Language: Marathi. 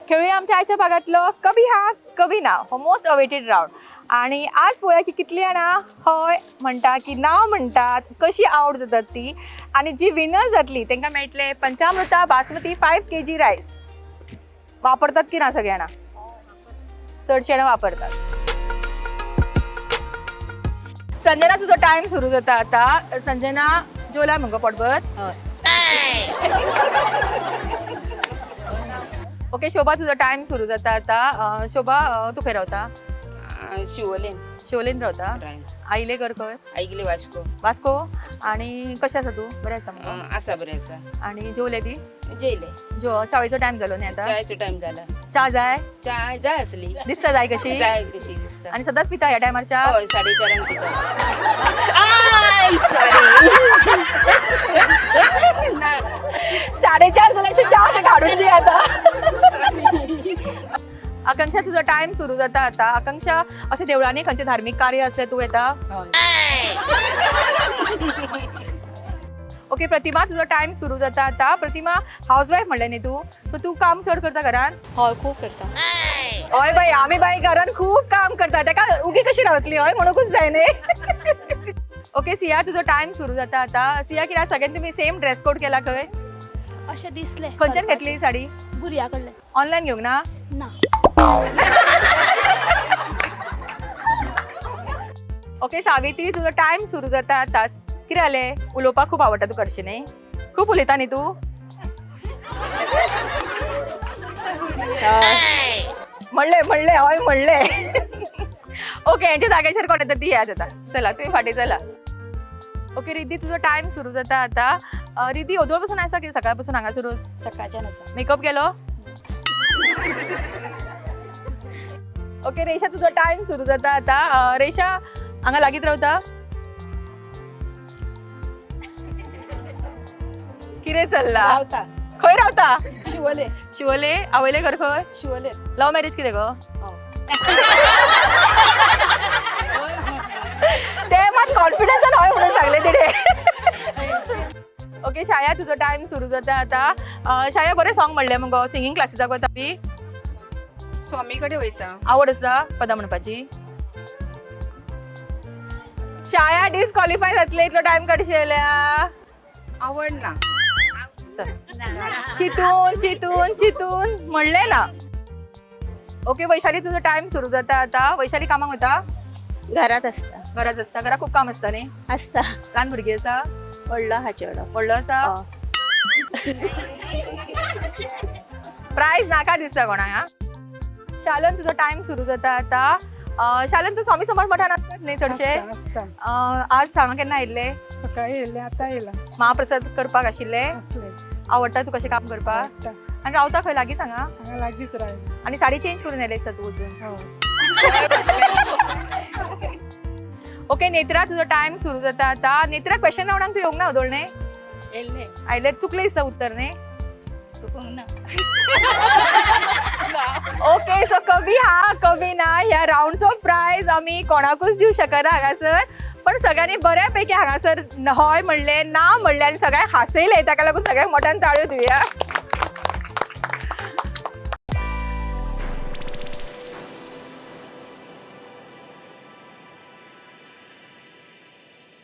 खेळूया आमच्या आजच्या भागातलं कभी हा कभी ना हो मोस्ट अवेटेड राऊंड. आणि आज पळोवया की कितली जाणां हय म्हणटा की नाव म्हणटात, कशी आवड जातात ती, आणि जी विनर जातली तांकां मेळटले पंचामृता बासमती 5 kg रायस. वापरतात की ना सगळ्यांना? चडशे जाणां वापरतात. संजना तुझो टाइम सुरू जाता आता. संजना जेवला मग पोटभर? ओके शोभा तुझो टाइम सुरू जाता आता. शोभा तू खंय रावता? शिवोलेन रावता. आईले घर खंय? ऐकले वास्को. वास्को. आणि कशें आसा तू? बरें आसा मगो? आसा बरें आसा. आणि जेवले बी? जेयले. चावेचो टाइम जालो न्ही आता? चायचो टाइम जाला. चा जाय? चाय जाय असली. दिसता जाय कशी? जाय कशी दिसता. आणि सदांच पिता ह्या टायमार चा? हय 4:30 पिता. I sorry. 4:30 जाल्यार चा काढून दी आता. आकांक्षा तुझा टाइम सुरू जाता आता. आकांक्षा अशा देवळांनी खंयचे धार्मिक कार्य असले तू येता? ओके प्रतिमा तुझा टाइम सुरू जाता आता. प्रतिमा हाऊसवाईफ म्हणले न्ही तू, तर तू काम चड करता घरान? हय खूप करता. हय बाई आमी बाई घरान खूप काम करता, ताका उगी कशी रावतली हय म्हणूनच जाय न्ही. ओके सिया तुझो टाइम सुरू जाता आता. सिया कित्याक सगळ्यांनी तुम्ही सेम ड्रेस कोड केला खंय? अशें दिसलें. खंयच्यान घेतली साडी? बुरया कडले. ऑनलाईन घेवंक ना? ना. ओके सावित्री तुझो टाइम सुरू जाता आता. कितें जालें? उलोवपाक खूप आवडटा तुका हरशीं न्ही? खूप उलयता न्ही तू? म्हणले हय म्हणले. ओके यांच्या जाग्याचेर कोण येता ती याद आता. चला तुम्ही फाटी चला. ओके रिद्धी तुझो टाइम सुरू जाता आता. रिद्धी ओदोळ पासून आसा की सकाळपासून हांगासरूच? सकाळच्यान आसा. मेकअप केलो? ओके रेशा तुझो टाइम सुरू जाता आता. रेशा हांगा लागीत रावता? कितें चल्ला? रावता. खंय रावता? शिवले. शिवोले. आवयले घर खंय? शिवले. लव्ह मॅरेज कितें गो? ते मात कॉन्फिडन्सान हय म्हणून सांगले तिणे. ओके शाया तुझो टाइम सुरू जाता आता. शाया बरें सॉंग म्हणलें मगो. सिंगींग क्लासीसाक वता बी? स्वामी कडेन वयता. आवड आसा पदां म्हणपाची? शाया डिस्क्वॉलिफाय जातले इतलो टाइम काडशिल्ल्या. आवड ना. चितून म्हणले ना. ओके वैशाली तुझो टाइम सुरू जाता आता. वैशाली कामाक वता? घरात असता. घरात असता. घरात खूप काम असता न्ही? असता. लहान भुरगीं आसा? व्हडलो हा चेडो. व्हडलो आसा? प्राइज नाका दिसता कोणाक हा? शालन तुझो टाइम सुरू जाता आता. शालन तू स्वामी समर्थ मठान आसतात न्ही चडशे? आज हांगा केन्ना आयिल्ले? सकाळी येयले आता येयला. महाप्रसाद करपाक आशिल्ले? असले. आवडटा तू कशें काम करपाक? आवडटा. आणि रावता खंय लागीं सांगा? हांगा लागींच राय. आणि साडी चेंज करून येयले दिसता तू अजून? हो. ओके नेत्रा तुझो टाइम सुरू जाता आता. नेत्रा क्वेश्चन रावंडाक तू येवंक ना ओदोळणे? येयले. आयले चुकले दिसता उत्तर न्ही? चुकूंक ना. ओके सो कभी हा कभी ना ह्या राऊंडचो प्राइज आम्ही कोणाकूच दिवं शकना हांगासर. पण सगळ्यांनी बऱ्यापैकी हांगासर हय म्हणले, ना म्हणले आणि सगळ्यांक हांसयले. ताका लागून सगळ्यांक मोठ्यान ताळयो दिवया.